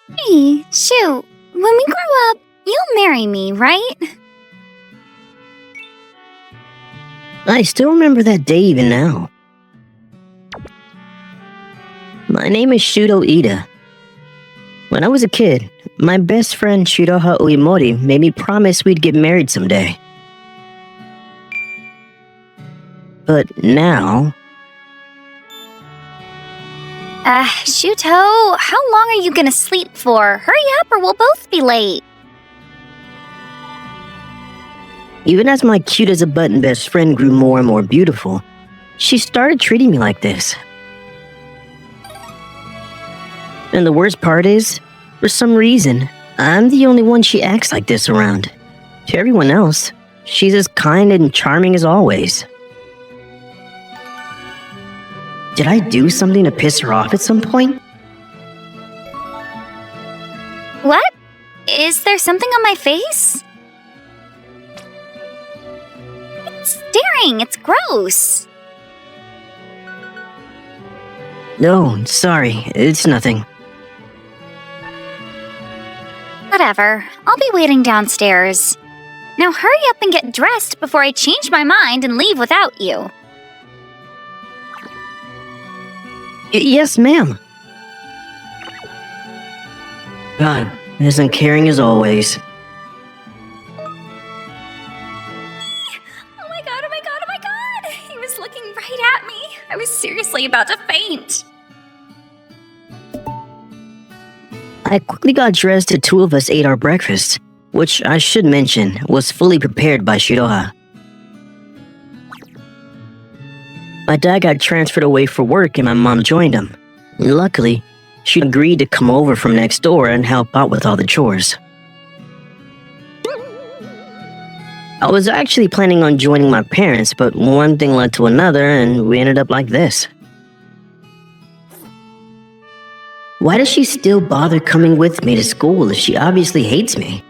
Hey, shoot. When we grow up, you'll marry me, right? I still remember that day even now. My name is Shudo Ida. When I was a kid, my best friend Shiroha Uemori made me promise we'd get married someday. But now... Shuto, how long are you gonna sleep for? Hurry up or we'll both be late. Even as my cute-as-a-button best friend grew more and more beautiful, she started treating me like this. And the worst part is, for some reason, I'm the only one she acts like this around. To everyone else, she's as kind and charming as always. Did I do something to piss her off at some point? What? Is there something on my face? It's staring. It's gross. No, sorry, it's nothing. Whatever. I'll be waiting downstairs. Now hurry up and get dressed before I change my mind and leave without you. Yes, ma'am. God, isn't caring as always. Oh my god, oh my god, oh my god! He was looking right at me. I was seriously about to faint. I quickly got dressed and two of us ate our breakfast, which I should mention was fully prepared by Shiroha. My dad got transferred away for work and my mom joined him. Luckily, she agreed to come over from next door and help out with all the chores. I was actually planning on joining my parents, but one thing led to another and we ended up like this. Why does she still bother coming with me to school if she obviously hates me?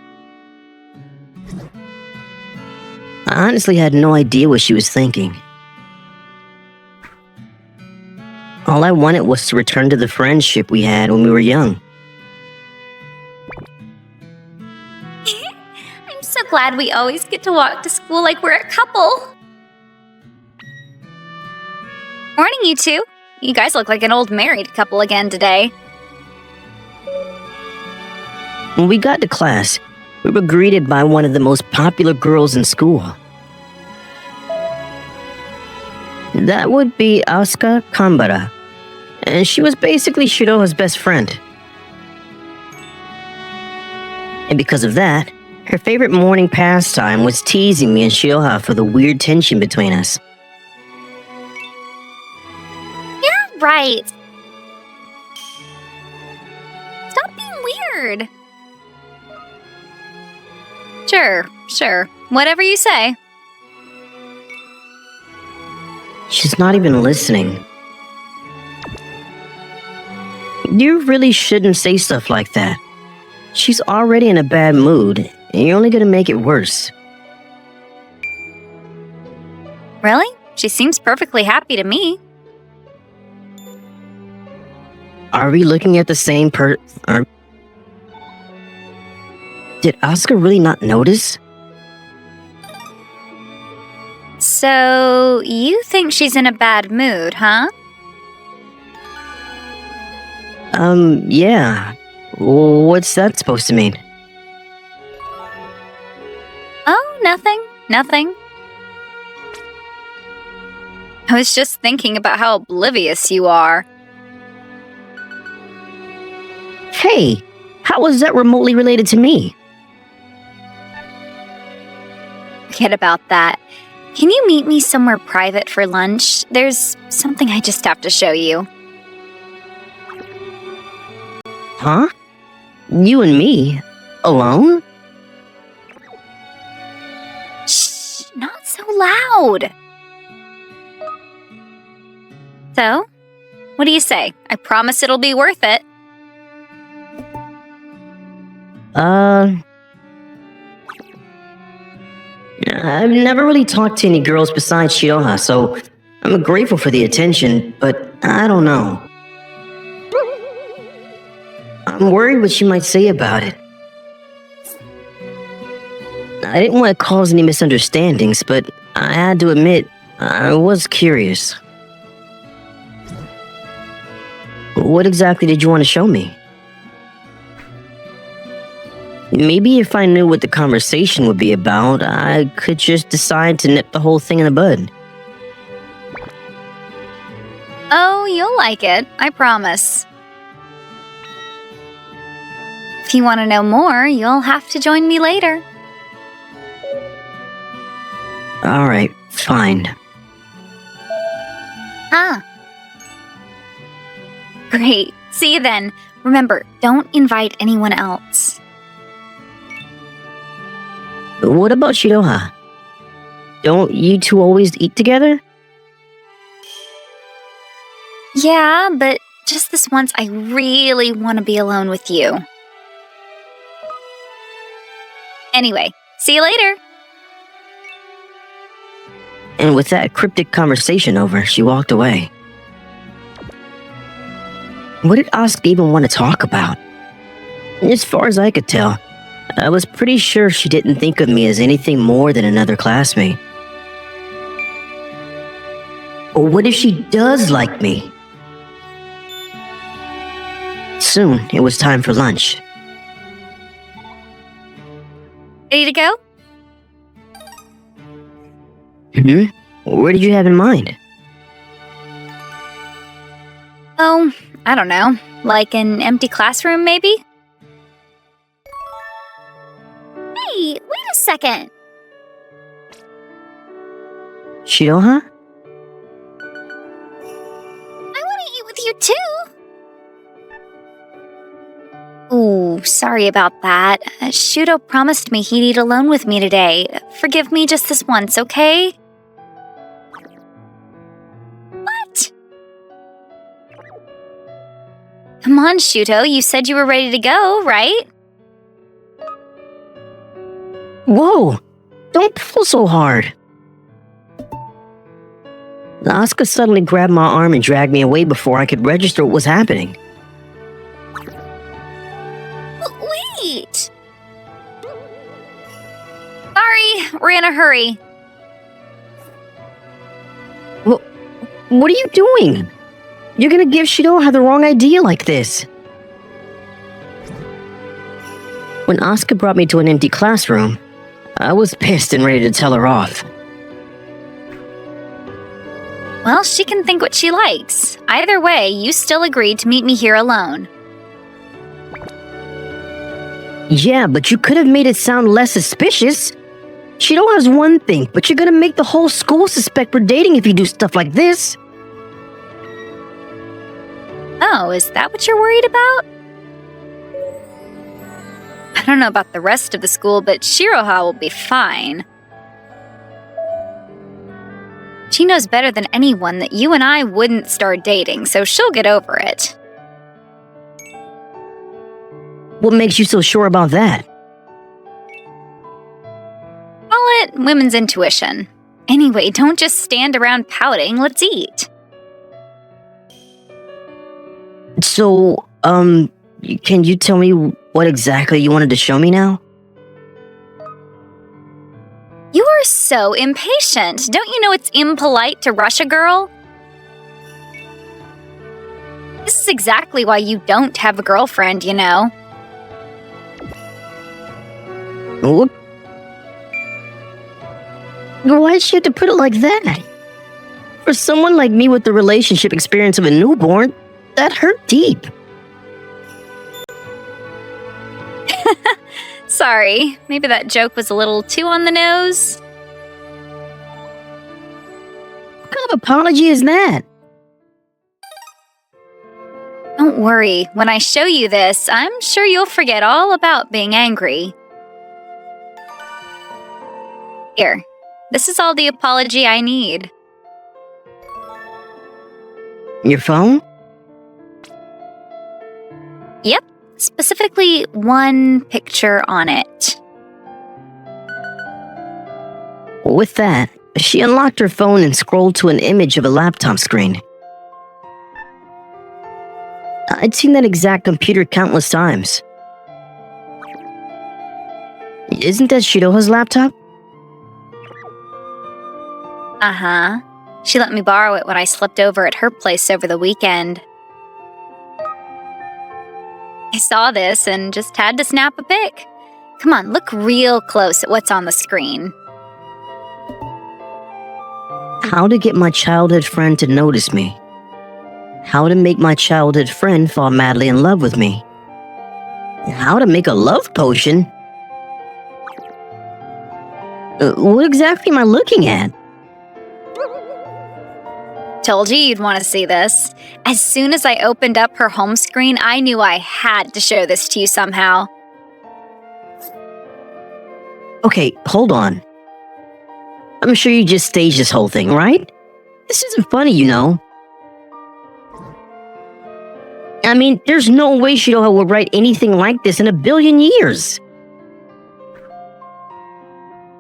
I honestly had no idea what she was thinking. All I wanted was to return to the friendship we had when we were young. I'm so glad we always get to walk to school like we're a couple. Morning, you two. You guys look like an old married couple again today. When we got to class, we were greeted by one of the most popular girls in school. That would be Asuka Kambara, and she was basically Shiroha's best friend. And because of that, her favorite morning pastime was teasing me and Shiroha for the weird tension between us. Yeah, right. Stop being weird. Sure. Whatever you say. She's not even listening. You really shouldn't say stuff like that. She's already in a bad mood, and you're only gonna make it worse. Really? She seems perfectly happy to me. Are we looking at the same Did Asuka really not notice? So, you think she's in a bad mood, huh? Yeah. What's that supposed to mean? Oh, nothing. I was just thinking about how oblivious you are. Hey, how was that remotely related to me? Forget about that. Can you meet me somewhere private for lunch? There's something I just have to show you. Huh? You and me? Alone? Shh, not so loud. So, what do you say? I promise it'll be worth it. I've never really talked to any girls besides Shiroha, so I'm grateful for the attention, but I don't know. I'm worried what she might say about it. I didn't want to cause any misunderstandings, but I had to admit, I was curious. What exactly did you want to show me? Maybe if I knew what the conversation would be about, I could just decide to nip the whole thing in the bud. Oh, you'll like it, I promise. If you want to know more, you'll have to join me later. Alright, fine. Great. See you then. Remember, don't invite anyone else. What about Shiroha? Don't you two always eat together? Yeah, but just this once I really want to be alone with you. Anyway, see you later. And with that cryptic conversation over, she walked away. What did Asuka even want to talk about? As far as I could tell, I was pretty sure she didn't think of me as anything more than another classmate. Or what if she does like me? Soon, it was time for lunch. Ready to go? Where did you have in mind? Oh, I don't know. Like an empty classroom, maybe? Hey, wait a second. Shiroha? I want to eat with you too. Ooh, sorry about that. Shudo promised me he'd eat alone with me today. Forgive me just this once, okay? What? Come on, Shudo, you said you were ready to go, right? Whoa! Don't pull so hard. Asuka suddenly grabbed my arm and dragged me away before I could register what was happening. Wait! Sorry, we're in a hurry. What are you doing? You're gonna give Shiroha the wrong idea like this. When Asuka brought me to an empty classroom, I was pissed and ready to tell her off. Well, she can think what she likes. Either way, you still agreed to meet me here alone. Yeah, but you could have made it sound less suspicious. Shiroha's one thing, but you're gonna make the whole school suspect we're dating if you do stuff like this. Oh, is that what you're worried about? I don't know about the rest of the school, but Shiroha will be fine. She knows better than anyone that you and I wouldn't start dating, so she'll get over it. What makes you so sure about that? Call it women's intuition. Anyway, don't just stand around pouting, let's eat. So, can you tell me what exactly you wanted to show me now? You are so impatient. Don't you know it's impolite to rush a girl? This is exactly why you don't have a girlfriend, you know. What? Why'd she have to put it like that? For someone like me with the relationship experience of a newborn, that hurt deep. Sorry, maybe that joke was a little too on the nose. What kind of apology is that? Don't worry, when I show you this, I'm sure you'll forget all about being angry. Here, this is all the apology I need. Your phone? Yep, specifically one picture on it. With that, she unlocked her phone and scrolled to an image of a laptop screen. I'd seen that exact computer countless times. Isn't that Shiroha's laptop? Uh-huh. She let me borrow it when I slept over at her place over the weekend. I saw this and just had to snap a pic. Come on, look real close at what's on the screen. How to get my childhood friend to notice me. How to make my childhood friend fall madly in love with me. How to make a love potion? What exactly am I looking at? Told you you'd want to see this. As soon as I opened up her home screen, I knew I had to show this to you somehow. Okay, hold on. I'm sure you just staged this whole thing, right? This isn't funny, you know. I mean, there's no way Shiroha would write anything like this in a billion years.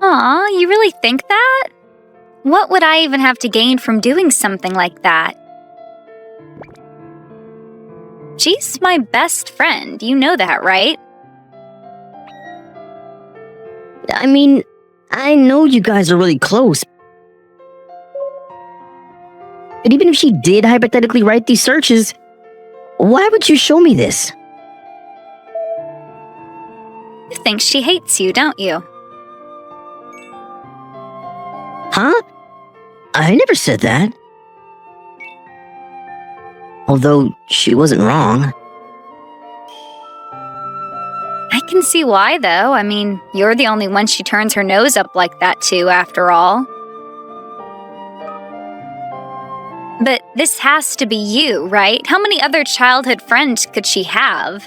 Aw, you really think that? What would I even have to gain from doing something like that? She's my best friend. You know that, right? I mean, I know you guys are really close. But even if she did hypothetically write these searches, why would you show me this? You think she hates you, don't you? Huh? I never said that. Although she wasn't wrong. I can see why, though. I mean, you're the only one she turns her nose up like that to, after all. But this has to be you, right? How many other childhood friends could she have?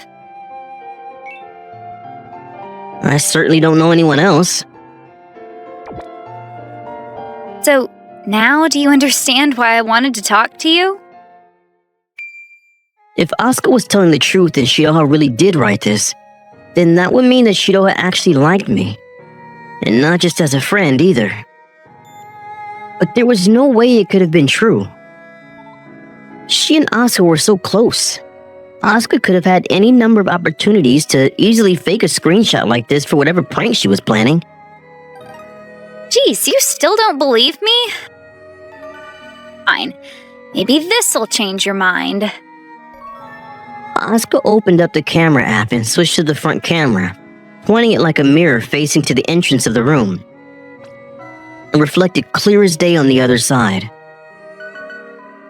I certainly don't know anyone else. So, now do you understand why I wanted to talk to you? If Asuka was telling the truth and Shiroha really did write this, then that would mean that Shiroha actually liked me. And not just as a friend either. But there was no way it could have been true. She and Asuka were so close. Asuka could have had any number of opportunities to easily fake a screenshot like this for whatever prank she was planning. Geez, you still don't believe me? Fine. Maybe this'll change your mind. Asuka opened up the camera app and switched to the front camera, pointing it like a mirror facing to the entrance of the room. It reflected clear as day on the other side.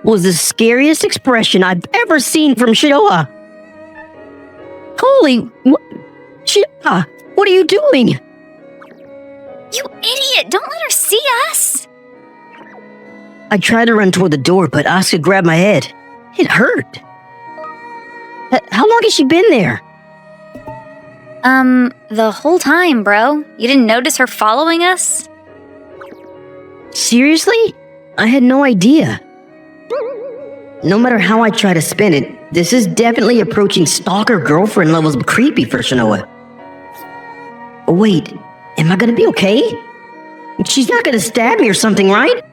Was the scariest expression I've ever seen from Shiroha. Holy... Shiroha, what are you doing? You idiot! Don't let her see us! I tried to run toward the door, but Asuka grabbed my head. It hurt. How long has she been there? The whole time, bro. You didn't notice her following us? Seriously? I had no idea. No matter how I try to spin it, this is definitely approaching stalker girlfriend levels of creepy for Shinoa. Wait, am I gonna be okay? She's not gonna stab me or something, right?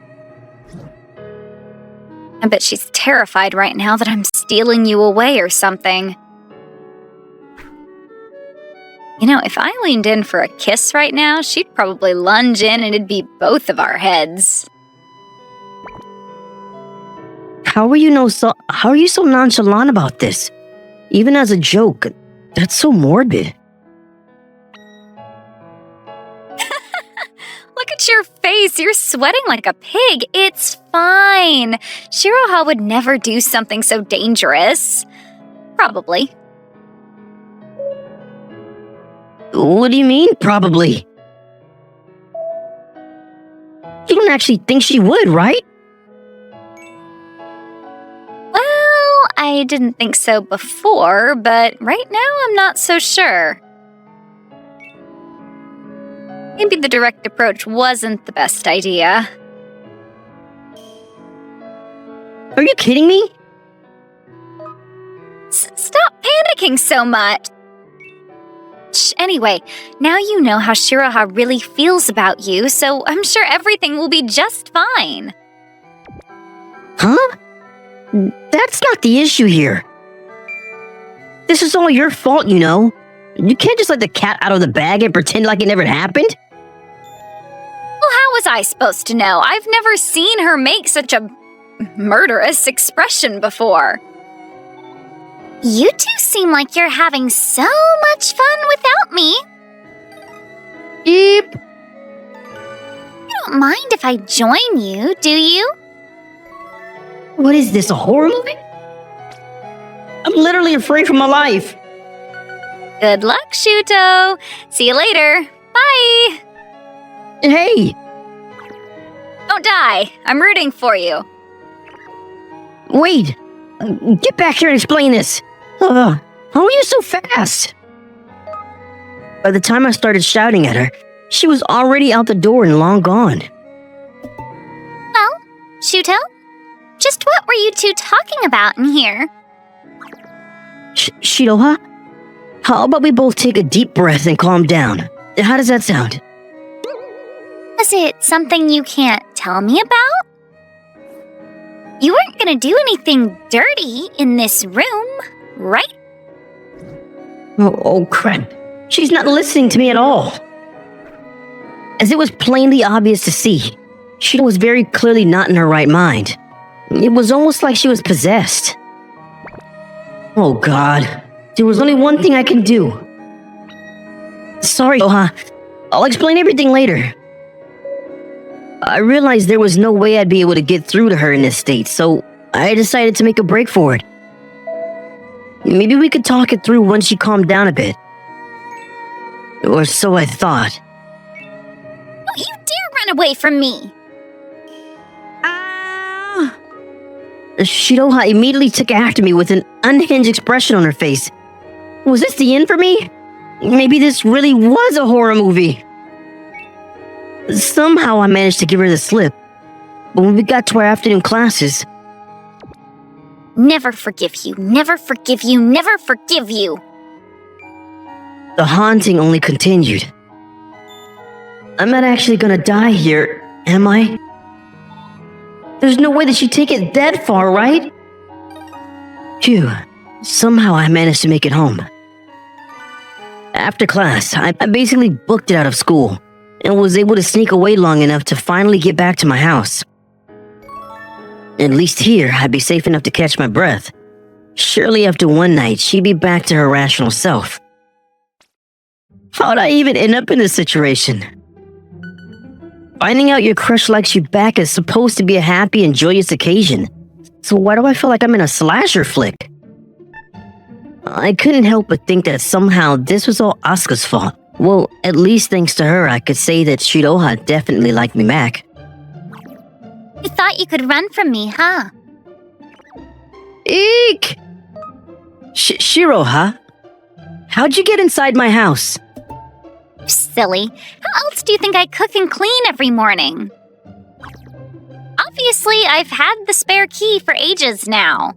I bet she's terrified right now that I'm stealing you away or something. You know, if I leaned in for a kiss right now, she'd probably lunge in and it'd be both of our heads. How are you so nonchalant about this? Even as a joke, that's so morbid. Look at your face. You're sweating like a pig. It's fine. Shiroha would never do something so dangerous. Probably. What do you mean, probably? You don't actually think she would, right? Well, I didn't think so before, but right now I'm not so sure. Maybe the direct approach wasn't the best idea. Are you kidding me? Stop panicking so much! Anyway, now you know how Shiroha really feels about you, so I'm sure everything will be just fine. Huh? That's not the issue here. This is all your fault, you know. You can't just let the cat out of the bag and pretend like it never happened. Well, how was I supposed to know? I've never seen her make such a murderous expression before. You two seem like you're having so much fun without me. Yep. You don't mind if I join you, do you? What is this, a horror movie? I'm literally afraid for my life. Good luck, Shuto. See you later. Bye. Hey! Don't die. I'm rooting for you. Wait! Get back here and explain this. How are you so fast? By the time I started shouting at her, she was already out the door and long gone. Well, Shuto, just what were you two talking about in here? Shiroha? How about we both take a deep breath and calm down? How does that sound? Was it something you can't tell me about? You weren't gonna do anything dirty in this room, right? Oh crap. She's not listening to me at all. As it was plainly obvious to see, she was very clearly not in her right mind. It was almost like she was possessed. Oh God. There was only one thing I can do. Sorry, Shiroha. I'll explain everything later. I realized there was no way I'd be able to get through to her in this state, so I decided to make a break for it. Maybe we could talk it through once she calmed down a bit. Or so I thought. Don't you dare run away from me! Shiroha immediately took after me with an unhinged expression on her face. Was this the end for me? Maybe this really was a horror movie. Somehow I managed to give her the slip. But when we got to our afternoon classes... Never forgive you, never forgive you, never forgive you! The haunting only continued. I'm not actually gonna die here, am I? There's no way that she'd take it that far, right? Phew. Somehow I managed to make it home. After class, I basically booked it out of school and was able to sneak away long enough to finally get back to my house. At least here, I'd be safe enough to catch my breath. Surely after one night, she'd be back to her rational self. How'd I even end up in this situation? Finding out your crush likes you back is supposed to be a happy and joyous occasion. So why do I feel like I'm in a slasher flick? I couldn't help but think that somehow this was all Asuka's fault. Well, at least thanks to her, I could say that Shiroha definitely liked me back. You thought you could run from me, huh? Eek! Shiroha? How'd you get inside my house? Silly. How else do you think I cook and clean every morning? Obviously, I've had the spare key for ages now.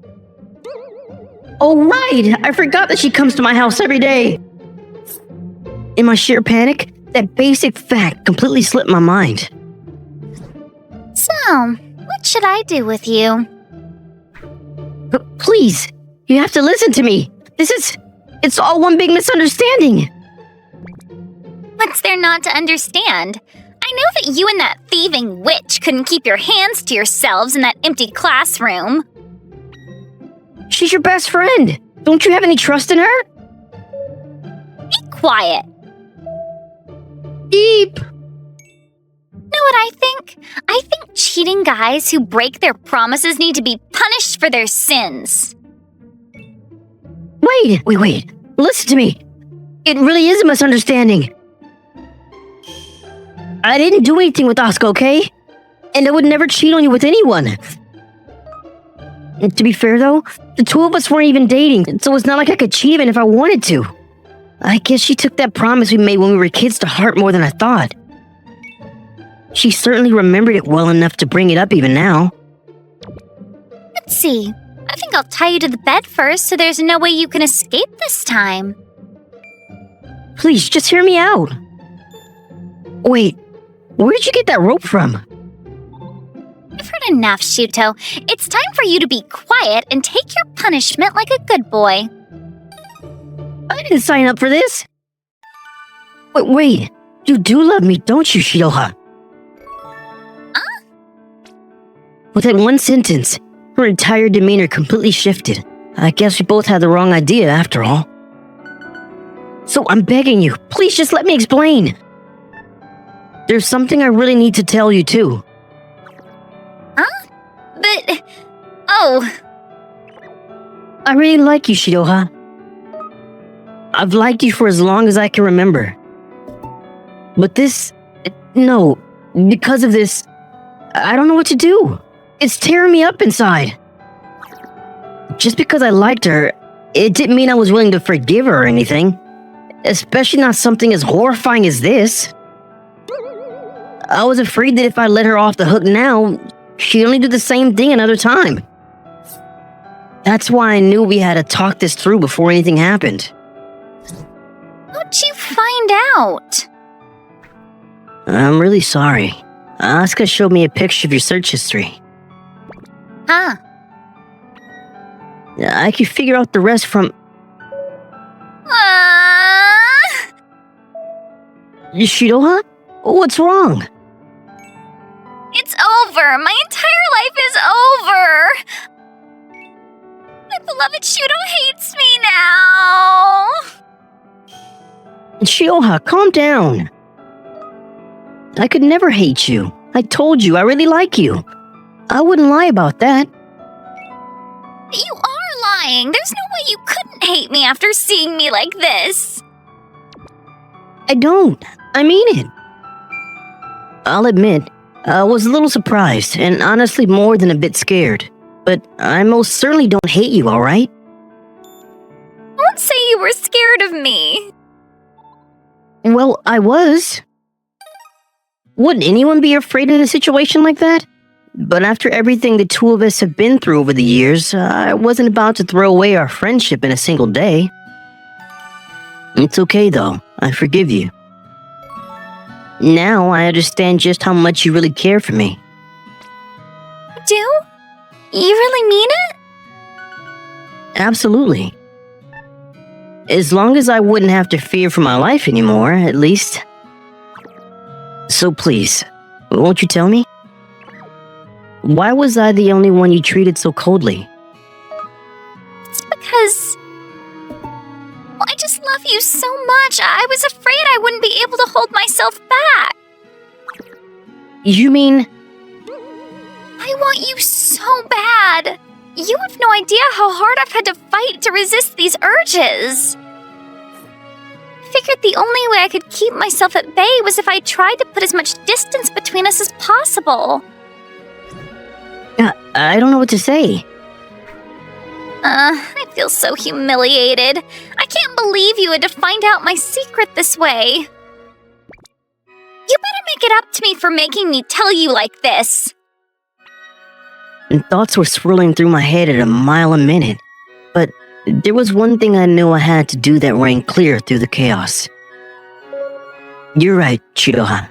Oh, right! I forgot that she comes to my house every day. In my sheer panic, that basic fact completely slipped my mind. So, what should I do with you? But please, you have to listen to me. It's all one big misunderstanding. What's there not to understand? I know that you and that thieving witch couldn't keep your hands to yourselves in that empty classroom. She's your best friend. Don't you have any trust in her? Be quiet. Beep. Know what I think? I think cheating guys who break their promises need to be punished for their sins. Wait. Listen to me. It really is a misunderstanding. I didn't do anything with Asuka, okay? And I would never cheat on you with anyone. And to be fair, though, the two of us weren't even dating, so it's not like I could cheat even if I wanted to. I guess she took that promise we made when we were kids to heart more than I thought. She certainly remembered it well enough to bring it up even now. Let's see. I think I'll tie you to the bed first so there's no way you can escape this time. Please, just hear me out. Wait, where did you get that rope from? I've heard enough, Shuto. It's time for you to be quiet and take your punishment like a good boy. didn't sign up for this. Wait, you do love me, don't you, Shiroha? With that one sentence, her entire demeanor completely shifted. I guess we both had the wrong idea after all. So I'm begging you, please just let me explain. There's something I really need to tell you too. But... Oh... I really like you, Shiroha. I've liked you for as long as I can remember. But this... No, because of this, I don't know what to do. It's tearing me up inside. Just because I liked her, it didn't mean I was willing to forgive her or anything. Especially not something as horrifying as this. I was afraid that if I let her off the hook now, she'd only do the same thing another time. That's why I knew we had to talk this through before anything happened. How'd you find out? I'm really sorry. Asuka showed me a picture of your search history. Huh? I could figure out the rest from... Shiroha? What's wrong? It's over! My entire life is over! My beloved Shudo hates me now! Shiroha, calm down. I could never hate you. I told you I really like you. I wouldn't lie about that. You are lying! There's no way you couldn't hate me after seeing me like this! I don't. I mean it. I'll admit, I was a little surprised, and honestly more than a bit scared. But I most certainly don't hate you, alright? Don't say you were scared of me! Well, I was. Wouldn't anyone be afraid in a situation like that? But after everything the two of us have been through over the years, I wasn't about to throw away our friendship in a single day. It's okay though, I forgive you. Now I understand just how much you really care for me. Do? You really mean it? Absolutely. As long as I wouldn't have to fear for my life anymore, at least. So please, won't you tell me? Why was I the only one you treated so coldly? It's because... Well, I just love you so much. I was afraid I wouldn't be able to hold myself back. You mean... I want you so bad. You have no idea how hard I've had to fight to resist these urges. I figured the only way I could keep myself at bay was if I tried to put as much distance between us as possible. I don't know what to say. I feel so humiliated. I can't believe you had to find out my secret this way. You better make it up to me for making me tell you like this. And thoughts were swirling through my head at a mile a minute. But there was one thing I knew I had to do that rang clear through the chaos. You're right, Shiroha.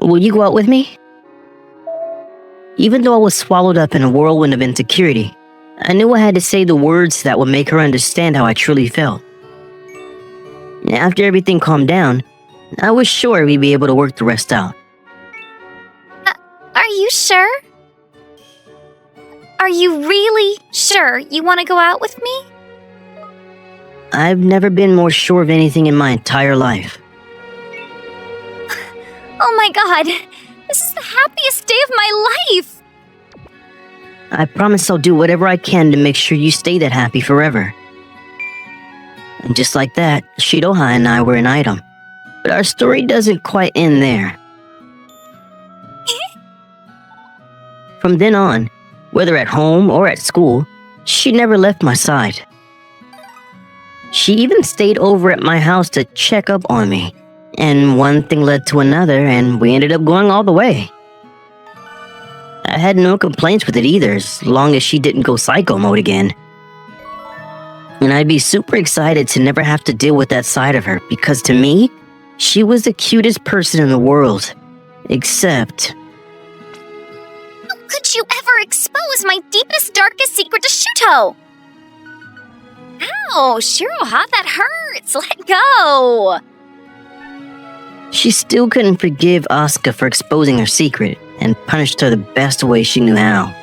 Will you go out with me? Even though I was swallowed up in a whirlwind of insecurity, I knew I had to say the words that would make her understand how I truly felt. After everything calmed down, I was sure we'd be able to work the rest out. Are you sure? Are you really sure you want to go out with me? I've never been more sure of anything in my entire life. Oh my god, this is the happiest day of my life! I promise I'll do whatever I can to make sure you stay that happy forever. And just like that, Shiroha and I were an item. But our story doesn't quite end there. From then on, whether at home or at school, she never left my side. She even stayed over at my house to check up on me. And one thing led to another, and we ended up going all the way. I had no complaints with it either, as long as she didn't go psycho mode again. And I'd be super excited to never have to deal with that side of her, because to me, she was the cutest person in the world. Except... How could you ever expose my deepest, darkest secret to Shuto? Ow, Shiroha, that hurts. Let go. She still couldn't forgive Asuka for exposing her secret and punished her the best way she knew how.